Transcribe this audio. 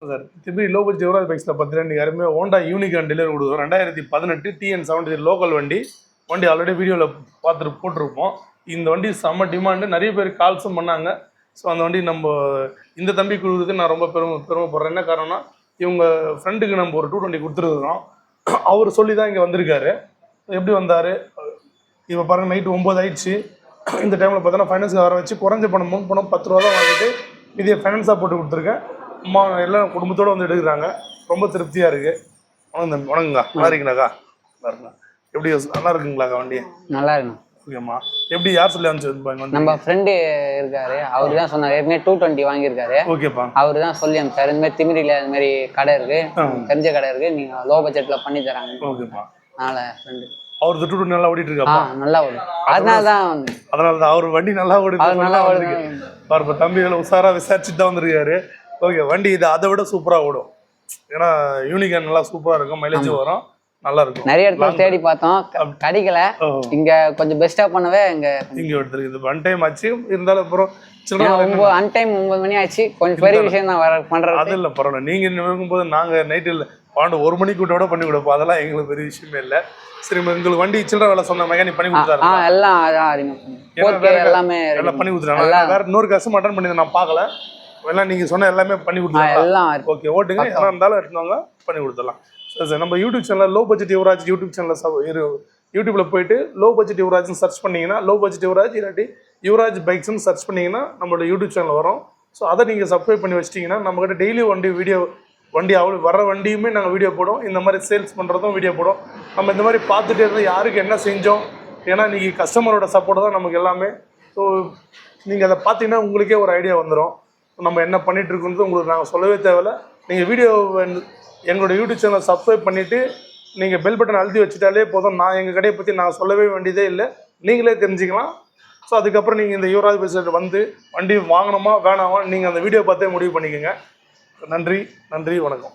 Sir திருப்பி low budget Yuvraj பைக்ஸில் பார்த்தீங்கன்னா நீங்கள் யாருமே ஹோண்டா யூனிகான் டெலிவரி கொடுக்குறோம் 2018 TN70 லோக்கல் வண்டி ஆல்ரெடி வீடியோவில் போட்டிருப்போம். இந்த வண்டி செம்ம டிமாண்டு, நிறைய பேர் கால்ஸும் பண்ணாங்க. ஸோ அந்த வண்டி நம்ம இந்த தம்பி கொடுக்குறதுக்கு நான் ரொம்ப பெருமைப்படுறேன். என்ன காரணம்னா இவங்க ஃப்ரெண்டுக்கு நம்ம ஒரு 220 கொடுத்துருக்குறோம். அவர் சொல்லி தான் இங்கே வந்திருக்காரு. எப்படி வந்தார் இப்போ பாருங்கள், நைட்டு 9 ஆயிடுச்சு. இந்த டைமில் பார்த்தோன்னா ஃபைனான்ஸுக்கு வர வச்சு குறைஞ்ச பணம் 3 பணம் 10 ரூபா தான் வாங்கிட்டு இதே ஃபைனான்ஸாக போட்டு கொடுத்துருக்கேன். அம்மா எல்லாம் குடும்பத்தோடு வந்து எடுக்கிறாங்க. ரொம்ப திருப்தியாக இருக்குது. வணக்கம் வணக்கங்கா, நல்லா இருக்கீங்களாக்கா? நல்லா இருக்குங்க. எப்படி நல்லா இருக்குங்களாக்கா வண்டி? நல்லா இருக்குங்க. ஓகேம்மா, எப்படி யார் சொல்லி அனுப்பிச்சு? நம்ம ஃப்ரெண்டு இருக்காரு, அவரு தான் சொன்னார். ஏற்கனவே 220 வாங்கியிருக்காரு. ஓகேப்பா, அவரு தான் சொல்லி அனுப்பிச்சாரு. இந்த மாதிரி திமிரியில் இந்த மாதிரி கடை இருக்கு, தெரிஞ்ச கடை இருக்கு, நீங்க லோ பட்ஜெட்ல பண்ணி தராங்க. ஓகேப்பா, அதனால ஃப்ரெண்டு அவர் 220 நல்லா ஓடிட்டு இருக்காப்பா. நல்லா ஓடும். அதனாலதான் அவர் வண்டி நல்லா ஓடுது. நல்லா ஓடுது. பாருப்பா, தம்பிகளை உஷாரா விசாரிச்சுட்டு தான் வந்திருக்காரு. ஓகே, வண்டி இது அதை விட சூப்பரா ஓடும். ஏன்னா யூனிகான் நல்லா சூப்பரா இருக்கும், மைலேஜ் வரும், நல்லா இருக்கும். நிறைய இடத்துல தேடி பார்த்தோம், கிடைக்கல. இங்க கொஞ்சம் பெஸ்டா பண்ணவே இங்க எடுத்துருக்கு. ஒன் டைம் ஆச்சு இருந்தாலும் அப்புறம் அன்டைம் 9 மணி ஆச்சு. கொஞ்சம் பெரிய விஷயம் தான் பண்றது. அது இல்லை, பரவாயில்ல. நீங்க இருக்கும்போது நாங்க நைட்டு இல்லை 1 மணிக்கு கூட பண்ணி கொடுப்போம். அதெல்லாம் எங்களுக்கு பெரிய விஷயமே இல்லை. சரி, உங்களுக்கு வண்டி சில்லற வேலை சொன்ன மெக்கானிக் பண்ணி கொடுத்தாரு. எல்லாம் எல்லாமே பண்ணி கொடுத்துருக்காங்க. வேற இன்னொரு கஸ்டமர் அட்டன் பண்ணி நான் பார்க்கல. எல்லாம் நீங்க சொன்ன எல்லாமே பண்ணி கொடுத்துருக்காங்க. ஓகே, ஓட்டுங்க. எல்லாம் இருந்தாலும் எடுத்துவாங்க, பண்ணி கொடுத்துடலாம். சரி சார், நம்ம YouTube channel low budget Yuvaraj YouTube சேனலில் யூடியூப்ல போயிட்டு லோ பட்ஜெட் யுவராஜ்னு சர்ச் பண்ணீங்கன்னா, லோ பட்ஜெட் யுவராஜ் இல்லாட்டி யுவராஜ் பைக்ஸ்னு சர்ச் பண்ணீங்கன்னா நம்மளோட யூடியூப் சேனல் வரும். ஸோ அதை நீங்கள் சப்ஸ்கிரைப் பண்ணி வச்சிட்டிங்கன்னா நம்மகிட்ட டெய்லி வண்டி அவ்வளோ வர வண்டியுமே நாங்கள் வீடியோ போடுவோம். இந்த மாதிரி சேல்ஸ் பண்ணுறதும் வீடியோ போடுவோம். நம்ம இந்த மாதிரி பார்த்துட்டே இருந்தால் யாருக்கு என்ன செஞ்சோம், ஏன்னா இன்றைக்கி கஸ்டமரோட சப்போர்ட் தான் நமக்கு எல்லாமே. ஸோ நீங்கள் அதை பார்த்தீங்கன்னா உங்களுக்கே ஒரு ஐடியா வந்துடும் நம்ம என்ன பண்ணிகிட்ருக்குன்றது. உங்களுக்கு நாங்கள் சொல்லவே தேவையில்லை. நீங்கள் வீடியோ எங்களோட யூடியூப் சேனலை சப்ஸ்கிரைப் பண்ணிவிட்டு நீங்கள் பெல் பட்டன் அழுத்தி வச்சுட்டாலே போதும். நான் எங்கள் கடையை பற்றி நான் சொல்லவே வேண்டியதே இல்லை, நீங்களே தெரிஞ்சுக்கலாம். ஸோ அதுக்கப்புறம் நீங்கள் இந்த யுவராஜ் பைக்ஸ் வந்து வண்டி வாங்கணுமா வேணாமா நீங்கள் அந்த வீடியோ பார்த்தே முடிவு பண்ணிக்கோங்க. நன்றி, வணக்கம்.